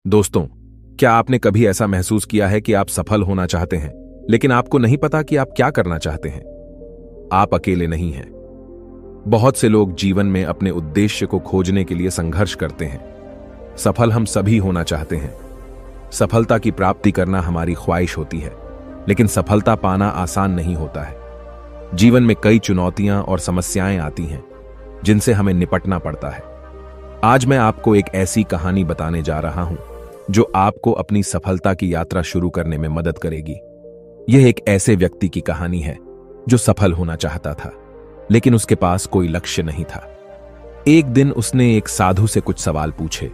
दोस्तों, क्या आपने कभी ऐसा महसूस किया है कि आप सफल होना चाहते हैं, लेकिन आपको नहीं पता कि आप क्या करना चाहते हैं? आप अकेले नहीं हैं। बहुत से लोग जीवन में अपने उद्देश्य को खोजने के लिए संघर्ष करते हैं। सफल हम सभी होना चाहते हैं। सफलता की प्राप्ति करना हमारी ख्वाहिश होती है, लेकिन सफलता पाना आसान नहीं होता है। जीवन में कई चुनौतियां और समस्याएं आती हैं, जिनसे हमें निपटना पड़ता है। आज मैं आपको एक ऐसी कहानी बताने जा रहा हूं जो आपको अपनी सफलता की यात्रा शुरू करने में मदद करेगी। यह एक ऐसे व्यक्ति की कहानी है जो सफल होना चाहता था, लेकिन उसके पास कोई लक्ष्य नहीं था। एक दिन उसने एक साधु से कुछ सवाल पूछे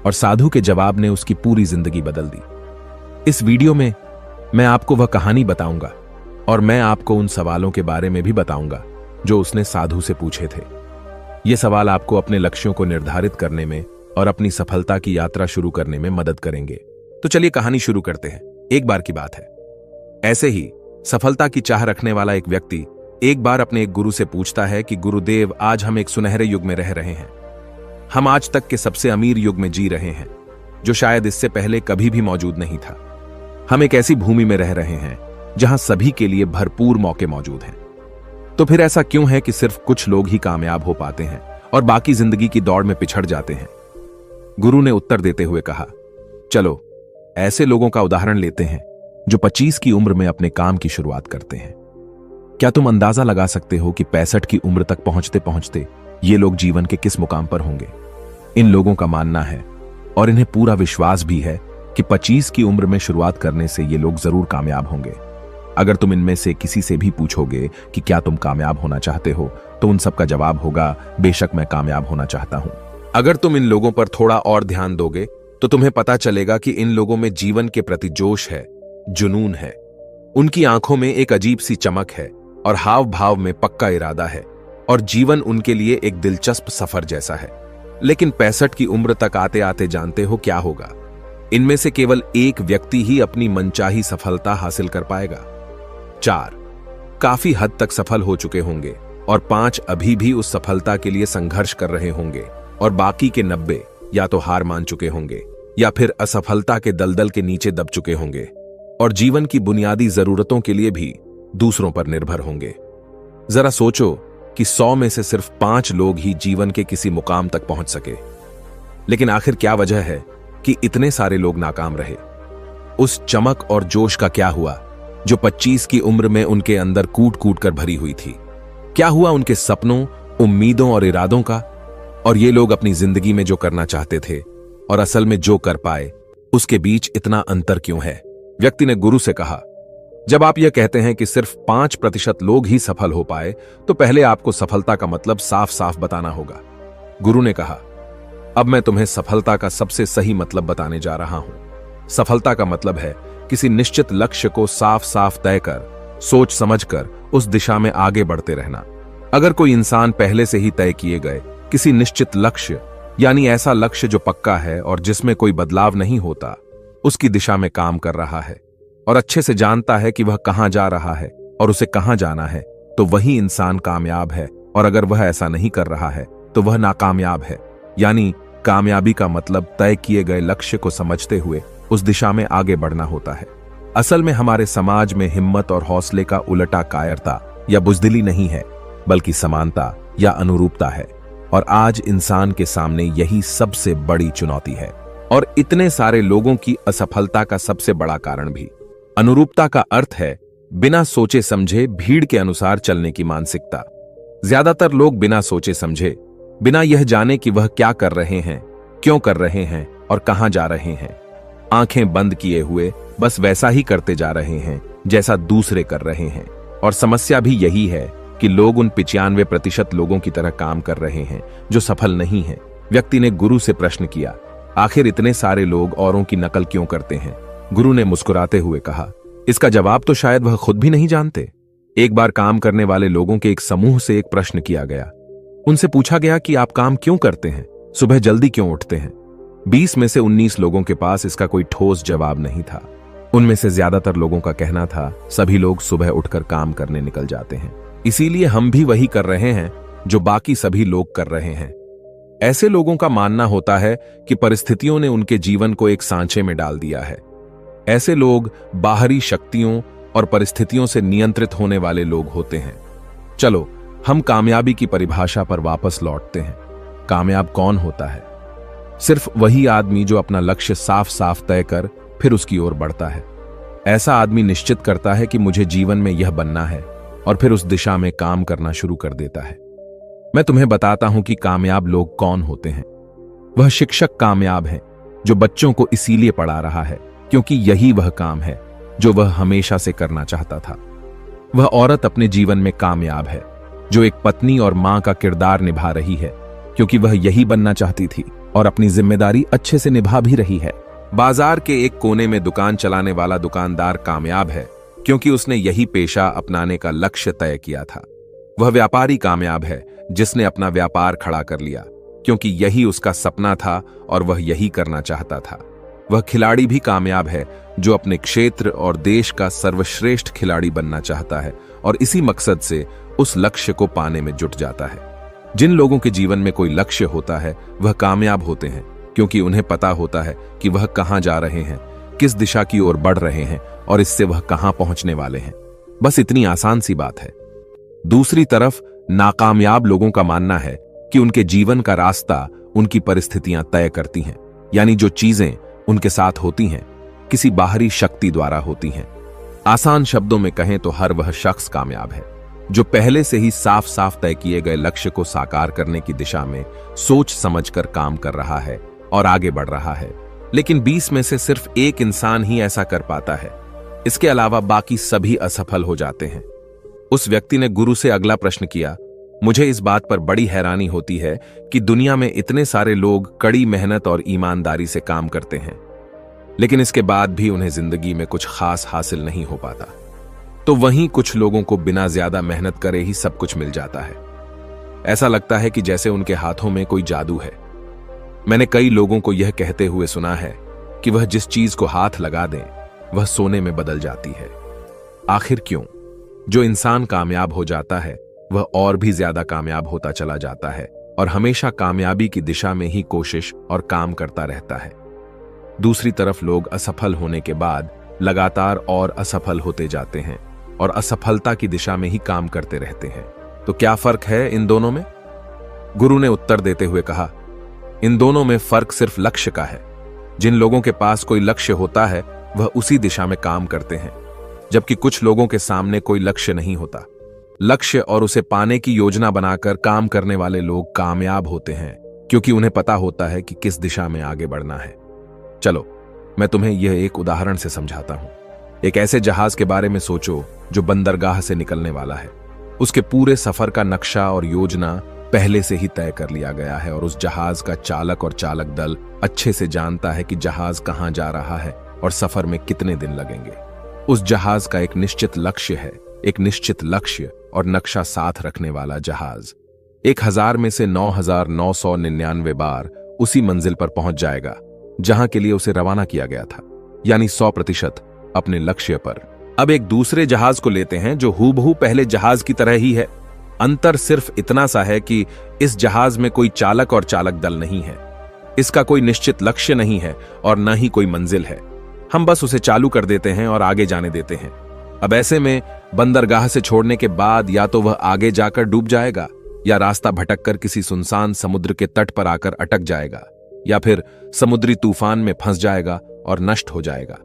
और साधु के जवाब ने उसकी पूरी जिंदगी बदल दी। इस वीडियो में मैं आपको वह कहानी बताऊंगा और मैं आपको उन सवालों के बारे में भी बताऊंगा जो उसने साधु से पूछे थे। ये सवाल आपको अपने लक्ष्यों को निर्धारित करने में और अपनी सफलता की यात्रा शुरू करने में मदद करेंगे। तो चलिए कहानी शुरू करते हैं। एक बार की बात है, ऐसे ही सफलता की चाह रखने वाला एक व्यक्ति एक बार अपने एक गुरु से पूछता है कि गुरुदेव, आज हम एक सुनहरे युग में रह रहे हैं। हम आज तक के सबसे अमीर युग में जी रहे हैं, जो शायद इससे पहले कभी भी मौजूद नहीं था। हम एक ऐसी भूमि में रह रहे हैं जहां सभी के लिए भरपूर मौके मौजूद हैं। तो फिर ऐसा क्यों है कि सिर्फ कुछ लोग ही कामयाब हो पाते हैं और बाकी जिंदगी की दौड़ में पिछड़ जाते हैं? गुरु ने उत्तर देते हुए कहा, चलो ऐसे लोगों का उदाहरण लेते हैं जो 25 की उम्र में अपने काम की शुरुआत करते हैं। क्या तुम अंदाजा लगा सकते हो कि 65 की उम्र तक पहुंचते पहुंचते ये लोग जीवन के किस मुकाम पर होंगे? इन लोगों का मानना है और इन्हें पूरा विश्वास भी है कि 25 की उम्र में शुरुआत करने से ये लोग जरूर कामयाब होंगे। अगर तुम इनमें से किसी से भी पूछोगे कि क्या तुम कामयाब होना चाहते हो, तो उन सबका जवाब होगा, बेशक मैं कामयाब होना चाहता हूं। अगर तुम इन लोगों पर थोड़ा और ध्यान दोगे तो तुम्हें पता चलेगा कि इन लोगों में जीवन के प्रति जोश है, जुनून है। उनकी आंखों में एक अजीब सी चमक है और हाव भाव में पक्का इरादा है, और जीवन उनके लिए एक दिलचस्प सफर जैसा है। लेकिन 65 की उम्र तक आते आते जानते हो क्या होगा? इनमें से केवल एक व्यक्ति ही अपनी मनचाही सफलता हासिल कर पाएगा। 4 काफी हद तक सफल हो चुके होंगे और 5 अभी भी उस सफलता के लिए संघर्ष कर रहे होंगे, और बाकी के 90 या तो हार मान चुके होंगे या फिर असफलता के दलदल के नीचे दब चुके होंगे और जीवन की बुनियादी जरूरतों के लिए भी दूसरों पर निर्भर होंगे। जरा सोचो कि 100 में से सिर्फ 5 लोग ही जीवन के किसी मुकाम तक पहुंच सके। लेकिन आखिर क्या वजह है कि इतने सारे लोग नाकाम रहे? उस चमक और जोश का क्या हुआ जो 25 की उम्र में उनके अंदर कूट कूट कर भरी हुई थी? क्या हुआ उनके सपनों, उम्मीदों और इरादों का? और ये लोग अपनी जिंदगी में जो करना चाहते थे और असल में जो कर पाए, उसके बीच इतना अंतर क्यों है? व्यक्ति ने गुरु से कहा, जब आप यह कहते हैं कि सिर्फ 5% लोग ही सफल हो पाए, तो पहले आपको सफलता का मतलब साफ साफ बताना होगा। गुरु ने कहा, अब मैं तुम्हें सफलता का सबसे सही मतलब बताने जा रहा हूं। सफलता का मतलब है किसी निश्चित लक्ष्य को साफ साफ तय कर, सोच समझकर उस दिशा में आगे बढ़ते रहना। अगर कोई इंसान पहले से ही तय किए गए किसी निश्चित लक्ष्य, यानी ऐसा लक्ष्य जो पक्का है और जिसमें कोई बदलाव नहीं होता, उसकी दिशा में काम कर रहा है और अच्छे से जानता है कि वह कहां जा रहा है और उसे कहां जाना है, तो वही इंसान कामयाब है। और अगर वह ऐसा नहीं कर रहा है तो वह नाकामयाब है। यानी कामयाबी का मतलब तय किए गए लक्ष्य को समझते हुए उस दिशा में आगे बढ़ना होता है। असल में हमारे समाज में हिम्मत और हौसले का उलटा कायरता या बुजदिली नहीं है, बल्कि समानता या अनुरूपता है। और आज इंसान के सामने यही सबसे बड़ी चुनौती है, और इतने सारे लोगों की असफलता का सबसे बड़ा कारण भी। अनुरूपता का अर्थ है बिना सोचे समझे भीड़ के अनुसार चलने की मानसिकता। ज्यादातर लोग बिना सोचे समझे, बिना यह जाने कि वह क्या कर रहे हैं, क्यों कर रहे हैं और कहां जा रहे हैं, आंखें बंद किए हुए बस वैसा ही करते जा रहे हैं जैसा दूसरे कर रहे हैं। और समस्या भी यही है कि लोग उन 95% लोगों की तरह काम कर रहे हैं जो सफल नहीं हैं। व्यक्ति ने गुरु से प्रश्न किया, आखिर इतने सारे लोग औरों की नकल क्यों करते हैं? गुरु ने मुस्कुराते हुए कहा, इसका जवाब तो शायद वह खुद भी नहीं जानते। एक बार काम करने वाले लोगों के एक समूह से एक प्रश्न किया गया। उनसे पूछा गया कि आप काम क्यों करते हैं, सुबह जल्दी क्यों उठते हैं? 20 में से 19 लोगों के पास इसका कोई ठोस जवाब नहीं था। उनमें से ज्यादातर लोगों का कहना था, सभी लोग सुबह उठकर काम करने निकल जाते हैं, इसीलिए हम भी वही कर रहे हैं जो बाकी सभी लोग कर रहे हैं। ऐसे लोगों का मानना होता है कि परिस्थितियों ने उनके जीवन को एक सांचे में डाल दिया है। ऐसे लोग बाहरी शक्तियों और परिस्थितियों से नियंत्रित होने वाले लोग होते हैं। चलो हम कामयाबी की परिभाषा पर वापस लौटते हैं। कामयाब कौन होता है? सिर्फ वही आदमी जो अपना लक्ष्य साफ साफ तय कर फिर उसकी ओर बढ़ता है। ऐसा आदमी निश्चित करता है कि मुझे जीवन में यह बनना है और फिर उस दिशा में काम करना शुरू कर देता है। मैं तुम्हें बताता हूं कि कामयाब लोग कौन होते हैं। वह शिक्षक कामयाब है जो बच्चों को इसीलिए पढ़ा रहा है क्योंकि यही वह काम है जो वह हमेशा से करना चाहता था। वह औरत अपने जीवन में कामयाब है जो एक पत्नी और मां का किरदार निभा रही है क्योंकि वह यही बनना चाहती थी और अपनी जिम्मेदारी अच्छे से निभा भी रही है। बाजार के एक कोने में दुकान चलाने वाला दुकानदार कामयाब है क्योंकि उसने यही पेशा अपनाने का लक्ष्य तय किया था। वह व्यापारी कामयाब है जिसने अपना व्यापार खड़ा कर लिया क्योंकि यही उसका सपना था और वह यही करना चाहता था। वह खिलाड़ी भी कामयाब है जो अपने क्षेत्र और देश का सर्वश्रेष्ठ खिलाड़ी बनना चाहता है और इसी मकसद से उस लक्ष्य को पाने में जुट जाता है। जिन लोगों के जीवन में कोई लक्ष्य होता है वह कामयाब होते हैं क्योंकि उन्हें पता होता है कि वह कहां जा रहे हैं, किस दिशा की ओर बढ़ रहे हैं और इससे वह कहां पहुंचने वाले हैं। बस इतनी आसान सी बात है। दूसरी तरफ नाकामयाब लोगों का मानना है कि उनके जीवन का रास्ता उनकी परिस्थितियां तय करती हैं, यानी जो चीजें उनके साथ होती हैं किसी बाहरी शक्ति द्वारा होती हैं। आसान शब्दों में कहें तो हर वह शख्स कामयाब है जो पहले से ही साफ साफ तय किए गए लक्ष्य को साकार करने की दिशा में सोच समझकर काम कर रहा है और आगे बढ़ रहा है। लेकिन 20 में से सिर्फ एक इंसान ही ऐसा कर पाता है। इसके अलावा बाकी सभी असफल हो जाते हैं। उस व्यक्ति ने गुरु से अगला प्रश्न किया, मुझे इस बात पर बड़ी हैरानी होती है कि दुनिया में इतने सारे लोग कड़ी मेहनत और ईमानदारी से काम करते हैं, लेकिन इसके बाद भी उन्हें जिंदगी में कुछ खास हासिल नहीं हो पाता। तो वहीं कुछ लोगों को बिना ज्यादा मेहनत करे ही सब कुछ मिल जाता है। ऐसा लगता है कि जैसे उनके हाथों में कोई जादू है। मैंने कई लोगों को यह कहते हुए सुना है कि वह जिस चीज को हाथ लगा दें वह सोने में बदल जाती है। आखिर क्यों? जो इंसान कामयाब हो जाता है वह और भी ज्यादा कामयाब होता चला जाता है और हमेशा कामयाबी की दिशा में ही कोशिश और काम करता रहता है। दूसरी तरफ लोग असफल होने के बाद लगातार और असफल होते जाते हैं और असफलता की दिशा में ही काम करते रहते हैं। तो क्या फर्क है इन दोनों में? गुरु ने उत्तर देते हुए कहा, इन दोनों में फर्क सिर्फ लक्ष्य का है। जिन लोगों के पास कोई लक्ष्य होता है वह उसी दिशा में काम करते हैं, जबकि कुछ लोगों के सामने कोई लक्ष्य नहीं होता। लक्ष्य और उसे पाने की योजना बनाकर काम करने वाले लोग कामयाब होते हैं क्योंकि उन्हें पता होता है कि किस दिशा में आगे बढ़ना है। चलो मैं तुम्हें यह एक उदाहरण से समझाता हूं। एक ऐसे जहाज के बारे में सोचो जो बंदरगाह से निकलने वाला है। उसके पूरे सफर का नक्शा और योजना पहले से ही तय कर लिया गया है और उस जहाज का चालक और चालक दल अच्छे से जानता है कि जहाज कहां जा रहा है और सफर में कितने दिन लगेंगे। उस जहाज का एक निश्चित लक्ष्य है, एक निश्चित लक्ष्य और नक्शा साथ रखने वाला जहाज 1000 में से 9999 बार उसी मंजिल पर पहुंच जाएगा जहां के लिए उसे रवाना किया गया था, यानी 100% अपने लक्ष्य पर। अब एक दूसरे जहाज को लेते हैं जो हूबहू पहले जहाज की तरह ही है। अंतर सिर्फ इतना सा है कि इस जहाज में कोई चालक और चालक दल नहीं है। इसका कोई निश्चित लक्ष्य नहीं है और न ही कोई मंजिल है। हम बस उसे चालू कर देते हैं और आगे जाने देते हैं। अब ऐसे में बंदरगाह से छोड़ने के बाद या तो वह आगे जाकर डूब जाएगा या रास्ता भटककर किसी सुनसान समुद्र के तट पर आकर अटक जाएगा या फिर समुद्री तूफान में फंस जाएगा और नष्ट हो जाएगा।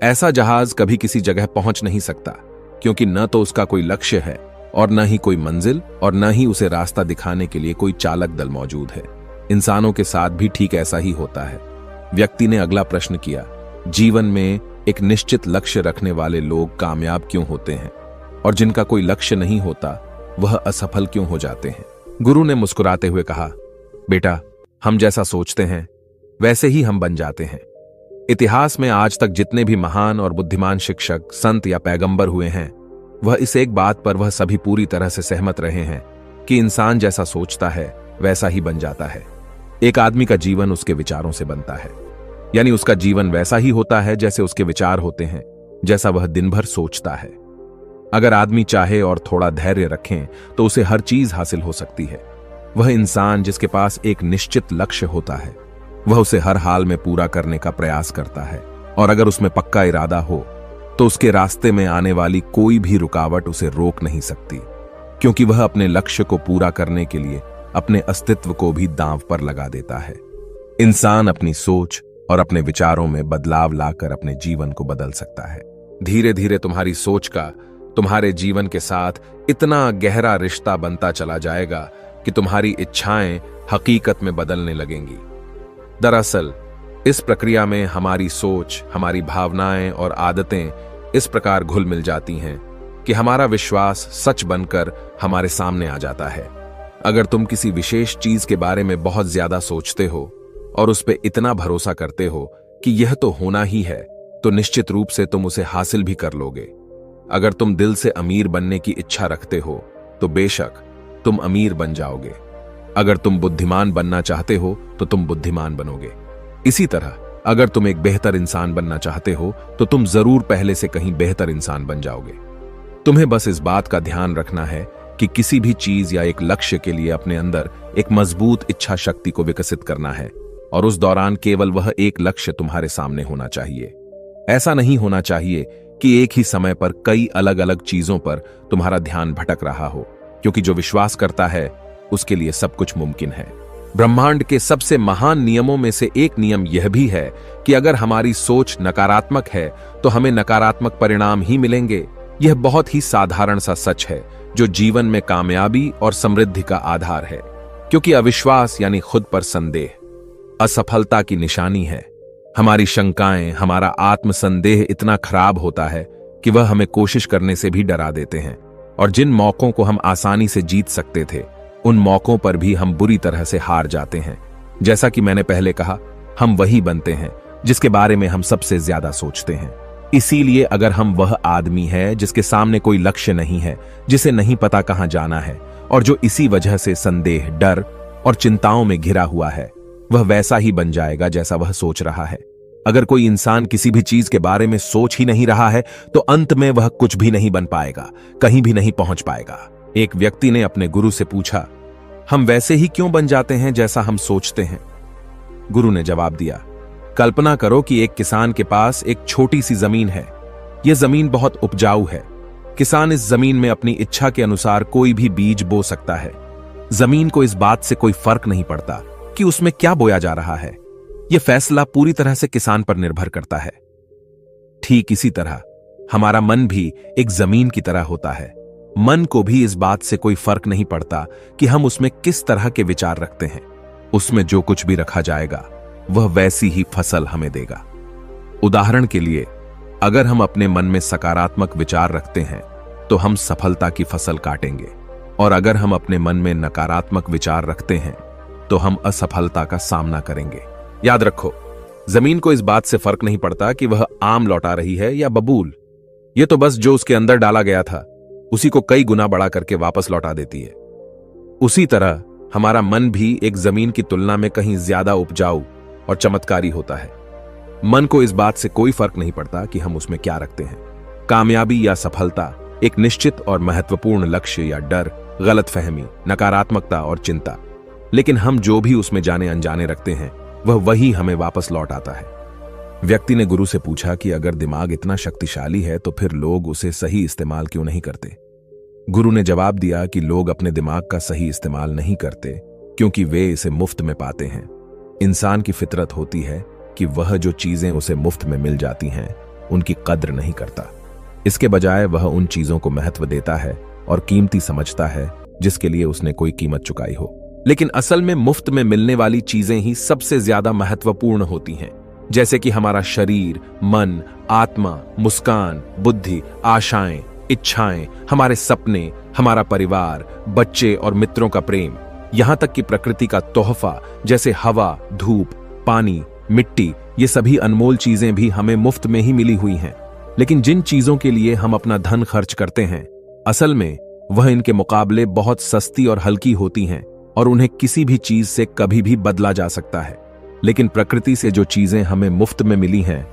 ऐसा जहाज कभी किसी जगह पहुंच नहीं सकता क्योंकि न तो उसका कोई लक्ष्य है और न ही कोई मंजिल और न ही उसे रास्ता दिखाने के लिए कोई चालक दल मौजूद है। इंसानों के साथ भी ठीक ऐसा ही होता है। व्यक्ति ने अगला प्रश्न किया, जीवन में एक निश्चित लक्ष्य रखने वाले लोग कामयाब क्यों होते हैं और जिनका कोई लक्ष्य नहीं होता वह असफल क्यों हो जाते हैं? गुरु ने मुस्कुराते हुए कहा, बेटा, हम जैसा सोचते हैं वैसे ही हम बन जाते हैं। इतिहास में आज तक जितने भी महान और बुद्धिमान शिक्षक, संत या पैगंबर हुए हैं, वह इस एक बात पर वह सभी पूरी तरह से सहमत रहे हैं कि इंसान जैसा सोचता है वैसा ही बन जाता है। एक आदमी का जीवन उसके विचारों से बनता है, यानी उसका जीवन वैसा ही होता है जैसे उसके विचार होते हैं, जैसा वह दिन भर सोचता है। अगर आदमी चाहे और थोड़ा धैर्य रखें तो उसे हर चीज हासिल हो सकती है। वह इंसान जिसके पास एक निश्चित लक्ष्य होता है, वह उसे हर हाल में पूरा करने का प्रयास करता है, और अगर उसमें पक्का इरादा हो तो उसके रास्ते में आने वाली कोई भी रुकावट उसे रोक नहीं सकती, क्योंकि वह अपने लक्ष्य को पूरा करने के लिए अपने अस्तित्व को भी दांव पर लगा देता है। इंसान अपनी सोच और अपने विचारों में बदलाव लाकर अपने जीवन को बदल सकता है। धीरे धीरे तुम्हारी सोच का तुम्हारे जीवन के साथ इतना गहरा रिश्ता बनता चला जाएगा कि तुम्हारी इच्छाएं हकीकत में बदलने लगेंगी। दरअसल इस प्रक्रिया में हमारी सोच, हमारी भावनाएं और आदतें इस प्रकार घुल मिल जाती हैं कि हमारा विश्वास सच बनकर हमारे सामने आ जाता है। अगर तुम किसी विशेष चीज के बारे में बहुत ज्यादा सोचते हो और उस पर इतना भरोसा करते हो कि यह तो होना ही है, तो निश्चित रूप से तुम उसे हासिल भी कर लोगे। अगर तुम दिल से अमीर बनने की इच्छा रखते हो तो बेशक तुम अमीर बन जाओगे। अगर तुम बुद्धिमान बनना चाहते हो तो तुम बुद्धिमान बनोगे। इसी तरह अगर तुम एक बेहतर इंसान बनना चाहते हो तो तुम जरूर पहले से कहीं बेहतर इंसान बन जाओगे। तुम्हें बस इस बात का ध्यान रखना है कि किसी भी चीज या एक लक्ष्य के लिए अपने अंदर एक मजबूत इच्छा शक्ति को विकसित करना है, और उस दौरान केवल वह एक लक्ष्य तुम्हारे सामने होना चाहिए। ऐसा नहीं होना चाहिए कि एक ही समय पर कई अलग अलग चीजों पर तुम्हारा ध्यान भटक रहा हो, क्योंकि जो विश्वास करता है उसके लिए सब कुछ मुमकिन है। ब्रह्मांड के सबसे महान नियमों में से एक नियम यह भी है कि अगर हमारी सोच नकारात्मक है तो हमें नकारात्मक परिणाम ही मिलेंगे। यह बहुत ही साधारण सा सच है जो जीवन में कामयाबी और समृद्धि का आधार है, क्योंकि अविश्वास यानी खुद पर संदेह असफलता की निशानी है। हमारी शंकाएं, हमारा आत्मसंदेह इतना खराब होता है कि वह हमें कोशिश करने से भी डरा देते हैं, और जिन मौकों को हम आसानी से जीत सकते थे उन मौकों पर भी हम बुरी तरह से हार जाते हैं। जैसा कि मैंने पहले कहा, हम वही बनते हैं जिसके बारे में हम सबसे ज्यादा सोचते हैं। इसीलिए अगर हम वह आदमी है जिसके सामने कोई लक्ष्य नहीं है, जिसे नहीं पता कहां जाना है, और जो इसी वजह से संदेह, डर और चिंताओं में घिरा हुआ है, वह वैसा ही बन जाएगा जैसा वह सोच रहा है। अगर कोई इंसान किसी भी चीज के बारे में सोच ही नहीं रहा है तो अंत में वह कुछ भी नहीं बन पाएगा, कहीं भी नहीं पहुंच पाएगा। एक व्यक्ति ने अपने गुरु से पूछा, हम वैसे ही क्यों बन जाते हैं जैसा हम सोचते हैं? गुरु ने जवाब दिया, कल्पना करो कि एक किसान के पास एक छोटी सी जमीन है। यह जमीन बहुत उपजाऊ है। किसान इस जमीन में अपनी इच्छा के अनुसार कोई भी बीज बो सकता है। जमीन को इस बात से कोई फर्क नहीं पड़ता कि उसमें क्या बोया जा रहा है। यह फैसला पूरी तरह से किसान पर निर्भर करता है। ठीक इसी तरह हमारा मन भी एक जमीन की तरह होता है। मन को भी इस बात से कोई फर्क नहीं पड़ता कि हम उसमें किस तरह के विचार रखते हैं। उसमें जो कुछ भी रखा जाएगा वह वैसी ही फसल हमें देगा। उदाहरण के लिए, अगर हम अपने मन में सकारात्मक विचार रखते हैं तो हम सफलता की फसल काटेंगे, और अगर हम अपने मन में नकारात्मक विचार रखते हैं तो हम असफलता का सामना करेंगे। याद रखो, जमीन को इस बात से फर्क नहीं पड़ता कि वह आम लौटा रही है या बबूल। यह तो बस जो उसके अंदर डाला गया था उसी को कई गुना बढ़ा करके वापस लौटा देती है। उसी तरह हमारा मन भी एक जमीन की तुलना में कहीं ज्यादा उपजाऊ और चमत्कारी होता है। मन को इस बात से कोई फर्क नहीं पड़ता कि हम उसमें क्या रखते हैं, कामयाबी या सफलता, एक निश्चित और महत्वपूर्ण लक्ष्य या डर, गलतफहमी, नकारात्मकता और चिंता। लेकिन हम जो भी उसमें जाने अनजाने रखते हैं वह वही हमें वापस लौट आता है। व्यक्ति ने गुरु से पूछा कि अगर दिमाग इतना शक्तिशाली है तो फिर लोग उसे सही इस्तेमाल क्यों नहीं करते? गुरु ने जवाब दिया कि लोग अपने दिमाग का सही इस्तेमाल नहीं करते क्योंकि वे इसे मुफ्त में पाते हैं। इंसान की फितरत होती है कि वह जो चीजें उसे मुफ्त में मिल जाती हैं उनकी कद्र नहीं करता। इसके बजाय वह उन चीजों को महत्व देता है और कीमती समझता है जिसके लिए उसने कोई कीमत चुकाई हो। लेकिन असल में मुफ्त में मिलने वाली चीजें ही सबसे ज्यादा महत्वपूर्ण होती हैं, जैसे कि हमारा शरीर, मन, आत्मा, मुस्कान, बुद्धि, आशाएं, इच्छाएं, हमारे सपने, हमारा परिवार, बच्चे और मित्रों का प्रेम, यहां तक कि प्रकृति का तोहफा जैसे हवा, धूप, पानी, मिट्टी, ये सभी अनमोल चीजें भी हमें मुफ्त में ही मिली हुई हैं। लेकिन जिन चीजों के लिए हम अपना धन खर्च करते हैं, असल में वह इनके मुकाबले बहुत सस्ती और हल्की होती हैं और उन्हें किसी भी चीज से कभी भी बदला जा सकता है। लेकिन प्रकृति से जो चीजें हमें मुफ्त में मिली हैं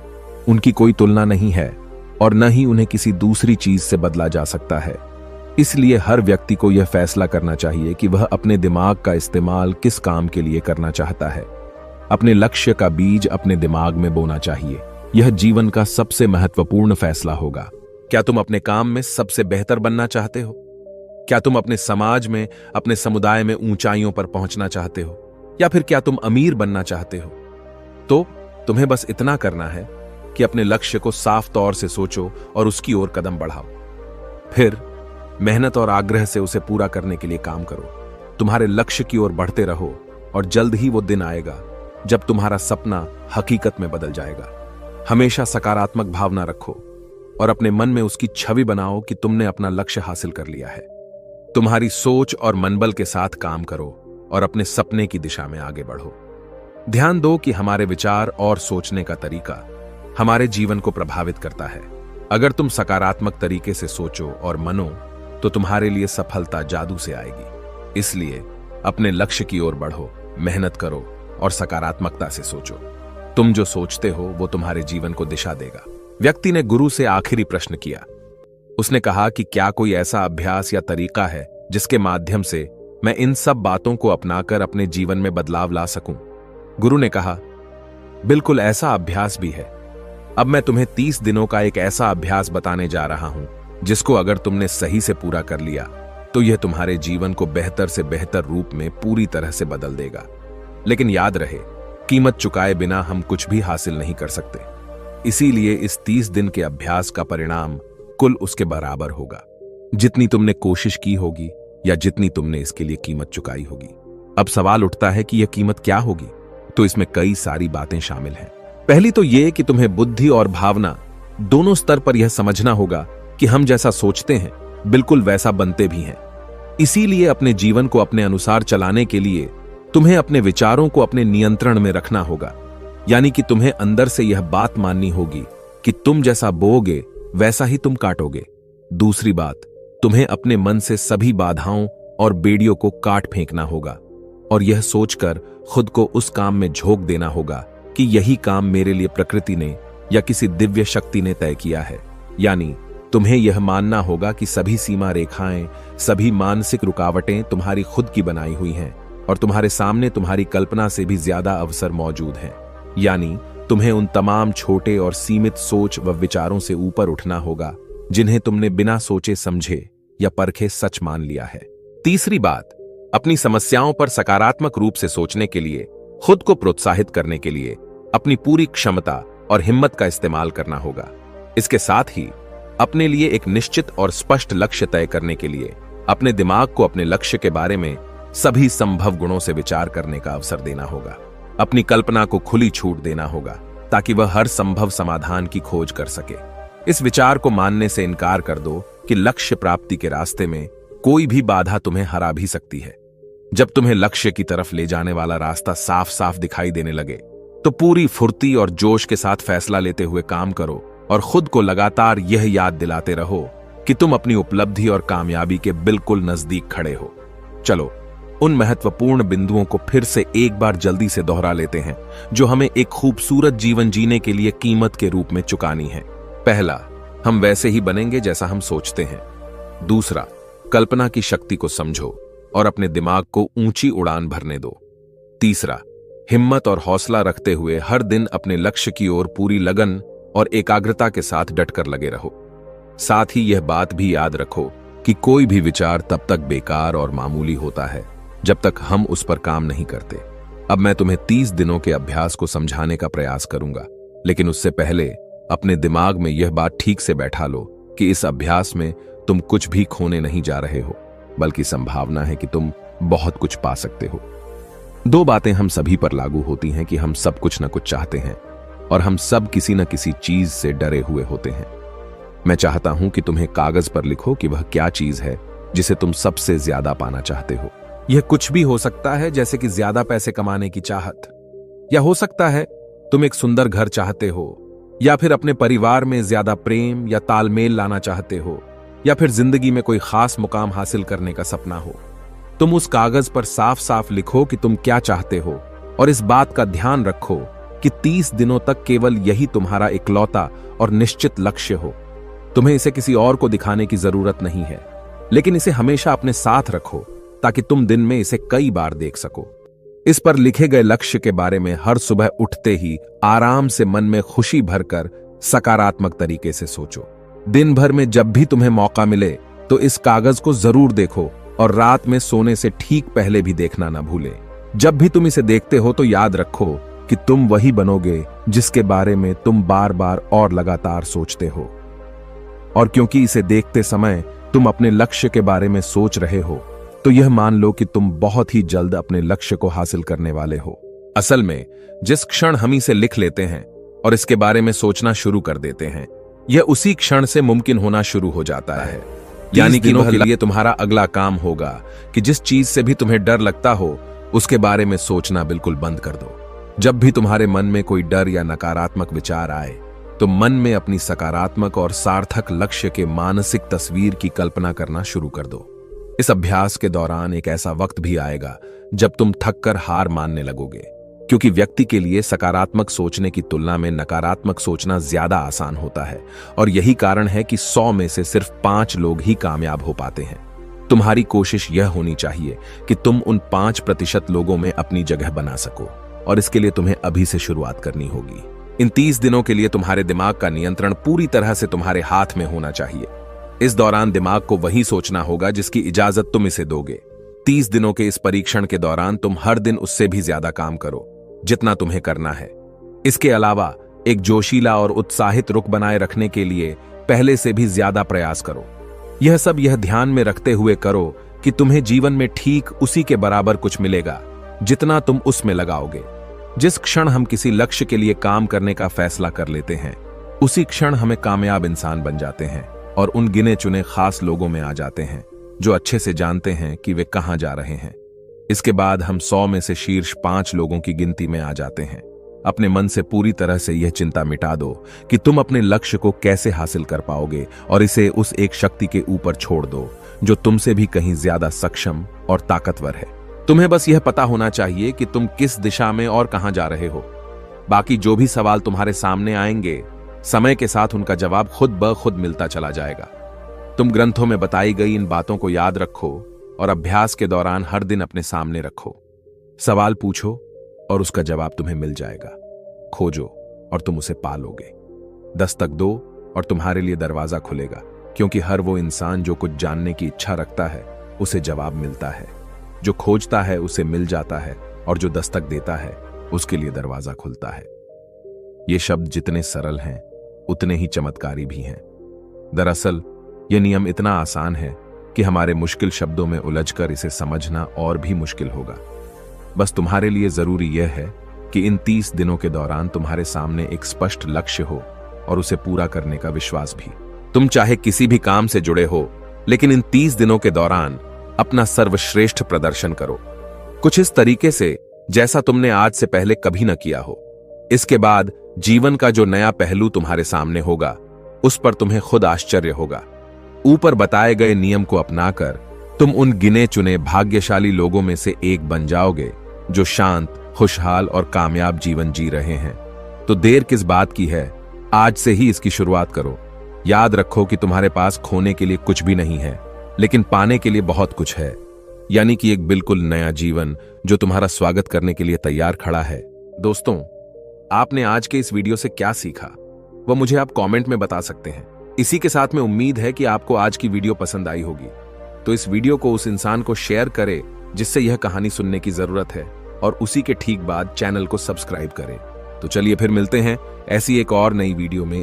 उनकी कोई तुलना नहीं है और न ही उन्हें किसी दूसरी चीज से बदला जा सकता है। इसलिए हर व्यक्ति को यह फैसला करना चाहिए कि वह अपने दिमाग का इस्तेमाल किस काम के लिए करना चाहता है। अपने लक्ष्य का बीज अपने दिमाग में बोना चाहिए। यह जीवन का सबसे महत्वपूर्ण फैसला होगा। क्या तुम अपने काम में सबसे बेहतर बनना चाहते हो? क्या तुम अपने समाज में, अपने समुदाय में ऊंचाइयों पर पहुंचना चाहते हो? या फिर क्या तुम अमीर बनना चाहते हो? तो तुम्हें बस इतना करना है कि अपने लक्ष्य को साफ तौर से सोचो और उसकी ओर कदम बढ़ाओ। फिर मेहनत और आग्रह से उसे पूरा करने के लिए काम करो। तुम्हारे लक्ष्य की ओर बढ़ते रहो और जल्द ही वो दिन आएगा जब तुम्हारा सपना हकीकत में बदल जाएगा। हमेशा सकारात्मक भावना रखो और अपने मन में उसकी छवि बनाओ कि तुमने अपना लक्ष्य हासिल कर लिया है। तुम्हारी सोच और मनबल के साथ काम करो और अपने सपने की दिशा में आगे बढ़ो। ध्यान दो कि हमारे विचार और सोचने का तरीका हमारे जीवन को प्रभावित करता है। अगर तुम सकारात्मक तरीके से सोचो और मनो तो तुम्हारे लिए सफलता जादू से आएगी। इसलिए अपने लक्ष्य की ओर बढ़ो, मेहनत करो और सकारात्मकता से सोचो। तुम जो सोचते हो वो तुम्हारे जीवन को दिशा देगा। व्यक्ति ने गुरु से आखिरी प्रश्न किया। उसने कहा कि क्या कोई ऐसा अभ्यास या तरीका है जिसके माध्यम से मैं इन सब बातों को अपनाकर अपने जीवन में बदलाव ला सकूं? गुरु ने कहा, बिल्कुल ऐसा अभ्यास भी है। अब मैं तुम्हें 30 दिनों का एक ऐसा अभ्यास बताने जा रहा हूं जिसको अगर तुमने सही से पूरा कर लिया तो यह तुम्हारे जीवन को बेहतर से बेहतर रूप में पूरी तरह से बदल देगा। लेकिन याद रहे, कीमत चुकाए बिना हम कुछ भी हासिल नहीं कर सकते। इसीलिए इस 30 दिन के अभ्यास का परिणाम कुल उसके बराबर होगा जितनी तुमने कोशिश की होगी या जितनी तुमने इसके लिए कीमत चुकाई होगी। अब सवाल उठता है कि यह कीमत क्या होगी? तो इसमें कई सारी बातें शामिल हैं। पहली तो यह कि तुम्हें बुद्धि और भावना दोनों स्तर पर यह समझना होगा कि हम जैसा सोचते हैं बिल्कुल वैसा बनते भी हैं। इसीलिए अपने जीवन को अपने अनुसार चलाने के लिए तुम्हें अपने विचारों को अपने नियंत्रण में रखना होगा। यानी कि तुम्हें अंदर से यह बात माननी होगी कि तुम जैसा बोओगे वैसा ही तुम काटोगे। दूसरी बात, तुम्हें अपने मन से सभी बाधाओं और बेड़ियों को काट फेंकना होगा और यह सोचकर खुद को उस काम में झोंक देना होगा कि यही काम मेरे लिए प्रकृति ने या किसी दिव्य शक्ति ने तय किया है। यानी तुम्हें यह मानना होगा कि सभी सीमा रेखाएं, सभी मानसिक रुकावटें तुम्हारी खुद की बनाई हुई हैं और तुम्हारे सामने तुम्हारी कल्पना से भी ज्यादा अवसर मौजूद हैं। यानी तुम्हें उन तमाम छोटे और सीमित सोच व विचारों से ऊपर उठना होगा जिन्हें तुमने बिना सोचे समझे या परखे सच मान लिया है। तीसरी बात, अपनी समस्याओं पर सकारात्मक रूप से सोचने के लिए, खुद को प्रोत्साहित करने के लिए अपनी पूरी क्षमता और हिम्मत का इस्तेमाल करना होगा। इसके साथ ही अपने लिए एक निश्चित और स्पष्ट लक्ष्य तय करने के लिए अपने दिमाग को अपने लक्ष्य के बारे में सभी संभव गुणों से विचार करने का अवसर देना होगा। अपनी कल्पना को खुली छूट देना होगा ताकि वह हर संभव समाधान की खोज कर सके। इस विचार को मानने से इनकार कर दो कि लक्ष्य प्राप्ति के रास्ते में कोई भी बाधा तुम्हें हरा भी सकती है। जब तुम्हें लक्ष्य की तरफ ले जाने वाला रास्ता साफ साफ दिखाई देने लगे तो पूरी फुर्ती और जोश के साथ फैसला लेते हुए काम करो और खुद को लगातार यह याद दिलाते रहो कि तुम अपनी उपलब्धि और कामयाबी के बिल्कुल नजदीक खड़े हो। चलो उन महत्वपूर्ण बिंदुओं को फिर से एक बार जल्दी से दोहरा लेते हैं जो हमें एक खूबसूरत जीवन जीने के लिए कीमत के रूप में चुकानी है। पहला, हम वैसे ही बनेंगे जैसा हम सोचते हैं। दूसरा, कल्पना की शक्ति को समझो और अपने दिमाग को ऊंची उड़ान भरने दो। तीसरा, हिम्मत और हौसला रखते हुए हर दिन अपने लक्ष्य की ओर पूरी लगन और एकाग्रता के साथ डटकर लगे रहो। साथ ही यह बात भी याद रखो कि कोई भी विचार तब तक बेकार और मामूली होता है जब तक हम उस पर काम नहीं करते। अब मैं तुम्हें 30 दिनों के अभ्यास को समझाने का प्रयास करूंगा, लेकिन उससे पहले अपने दिमाग में यह बात ठीक से बैठा लो कि इस अभ्यास में तुम कुछ भी खोने नहीं जा रहे हो, बल्कि संभावना है कि तुम बहुत कुछ पा सकते हो। 2 बातें हम सभी पर लागू होती हैं कि हम सब कुछ न कुछ चाहते हैं और हम सब किसी न किसी चीज से डरे हुए होते हैं। मैं चाहता हूं कि तुम्हें कागज पर लिखो कि वह क्या चीज है जिसे तुम सबसे ज्यादा पाना चाहते हो। यह कुछ भी हो सकता है, जैसे कि ज्यादा पैसे कमाने की चाहत, या हो सकता है तुम एक सुंदर घर चाहते हो, या फिर अपने परिवार में ज्यादा प्रेम या तालमेल लाना चाहते हो, या फिर जिंदगी में कोई खास मुकाम हासिल करने का सपना हो। तुम उस कागज पर साफ साफ लिखो कि तुम क्या चाहते हो और इस बात का ध्यान रखो कि 30 दिनों तक केवल यही तुम्हारा इकलौता और निश्चित लक्ष्य हो। तुम्हें इसे किसी और को दिखाने की जरूरत नहीं है। लेकिन इसे हमेशा अपने साथ रखो ताकि तुम दिन में इसे कई बार देख सको। इस पर लिखे गए लक्ष्य के बारे में हर सुबह उठते ही आराम से मन में खुशी भरकर सकारात्मक तरीके से सोचो। दिन भर में जब भी तुम्हें मौका मिले तो इस कागज को जरूर देखो और रात में सोने से ठीक पहले भी देखना ना भूले। जब भी तुम इसे देखते हो तो याद रखो कि तुम वही बनोगे जिसके बारे में तुम बार बार और लगातार सोचते हो। और क्योंकि इसे देखते समय तुम अपने लक्ष्य के बारे में सोच रहे हो तो यह मान लो कि तुम बहुत ही जल्द अपने लक्ष्य को हासिल करने वाले हो। असल में जिस क्षण हम इसे लिख लेते हैं और इसके बारे में सोचना शुरू कर देते हैं, यह उसी क्षण से मुमकिन होना शुरू हो जाता है। यानी कि के लिए तुम्हारा अगला काम होगा कि जिस चीज से भी तुम्हें डर लगता हो उसके बारे में सोचना बिल्कुल बंद कर दो। जब भी तुम्हारे मन में कोई डर या नकारात्मक विचार आए तो मन में अपनी सकारात्मक और सार्थक लक्ष्य के मानसिक तस्वीर की कल्पना करना शुरू कर दो। इस अभ्यास के दौरान एक ऐसा वक्त भी आएगा जब तुम थककर हार मानने लगोगे, क्योंकि व्यक्ति के लिए सकारात्मक सोचने की तुलना में नकारात्मक सोचना ज्यादा आसान होता है। और यही कारण है कि 100 में से सिर्फ 5 लोग ही कामयाब हो पाते हैं। तुम्हारी कोशिश यह होनी चाहिए कि तुम उन 5% लोगों में अपनी जगह बना सको, और इसके लिए तुम्हें अभी से शुरुआत करनी होगी। इन 30 दिनों के लिए तुम्हारे दिमाग का नियंत्रण पूरी तरह से तुम्हारे हाथ में होना चाहिए। इस दौरान दिमाग को वही सोचना होगा जिसकी इजाजत तुम इसे दोगे। 30 दिनों के इस परीक्षण के दौरान तुम हर दिन उससे भी ज्यादा काम करो जितना तुम्हें करना है। इसके अलावा एक जोशीला और उत्साहित रुख बनाए रखने के लिए पहले से भी ज्यादा प्रयास करो। यह सब यह ध्यान में रखते हुए करो कि तुम्हें जीवन में ठीक उसी के बराबर कुछ मिलेगा जितना तुम उसमें लगाओगे। जिस क्षण हम किसी लक्ष्य के लिए काम करने का फैसला कर लेते हैं, उसी क्षण हमें कामयाब इंसान बन जाते हैं और उन गिने चुने खास लोगों में आ जाते हैं जो अच्छे से जानते हैं कि वे कहां जा रहे हैं। इसके बाद हम 100 में से शीर्ष 5 लोगों की गिनती में आ जाते हैं। अपने मन से पूरी तरह से यह चिंता मिटा दो कि तुम अपने लक्ष्य को कैसे हासिल कर पाओगे और इसे उस एक शक्ति के ऊपर छोड़ दो जो तुमसे भी कहीं ज्यादा सक्षम और ताकतवर है। तुम्हें बस यह पता होना चाहिए कि तुम किस दिशा में और कहां जा रहे हो। बाकी जो भी सवाल तुम्हारे सामने आएंगे, समय के साथ उनका जवाब खुद ब खुद मिलता चला जाएगा। तुम ग्रंथों में बताई गई इन बातों को याद रखो और अभ्यास के दौरान हर दिन अपने सामने रखो। सवाल पूछो और उसका जवाब तुम्हें मिल जाएगा। खोजो और तुम उसे पालोगे। दस्तक दो और तुम्हारे लिए दरवाजा खुलेगा, क्योंकि हर वो इंसान जो कुछ जानने की इच्छा रखता है उसे जवाब मिलता है। जो खोजता है उसे मिल जाता है और जो दस्तक देता है उसके लिए दरवाजा खुलता है। ये शब्द जितने सरल हैं उतने ही चमत्कारी भी हैं। दरअसल यह नियम इतना आसान है कि हमारे मुश्किल शब्दों में उलझकर इसे समझना और भी मुश्किल होगा। बस तुम्हारे लिए जरूरी यह है कि इन 30 दिनों के दौरान तुम्हारे सामने एक स्पष्ट लक्ष्य हो और उसे पूरा करने का विश्वास भी। तुम चाहे किसी भी काम से जुड़े हो, लेकिन इन 30 दिनों के दौरान अपना सर्वश्रेष्ठ प्रदर्शन करो, कुछ इस तरीके से जैसा तुमने आज से पहले कभी न किया हो। इसके बाद जीवन का जो नया पहलू तुम्हारे सामने होगा उस पर तुम्हें खुद आश्चर्य होगा। ऊपर बताए गए नियम को अपनाकर तुम उन गिने चुने भाग्यशाली लोगों में से एक बन जाओगे जो शांत, खुशहाल और कामयाब जीवन जी रहे हैं। तो देर किस बात की है, आज से ही इसकी शुरुआत करो। याद रखो कि तुम्हारे पास खोने के लिए कुछ भी नहीं है, लेकिन पाने के लिए बहुत कुछ है। यानी कि एक बिल्कुल नया जीवन जो तुम्हारा स्वागत करने के लिए तैयार खड़ा है। दोस्तों, आपने आज के इस वीडियो से क्या सीखा वह मुझे आप कमेंट में बता सकते हैं। इसी के साथ में उम्मीद है कि आपको आज की वीडियो पसंद आई होगी। तो इस वीडियो को उस इंसान को शेयर करें जिससे यह कहानी सुनने की जरूरत है, और उसी के ठीक बाद चैनल को सब्सक्राइब करें। तो चलिए फिर मिलते हैं ऐसी एक और नई वीडियो में।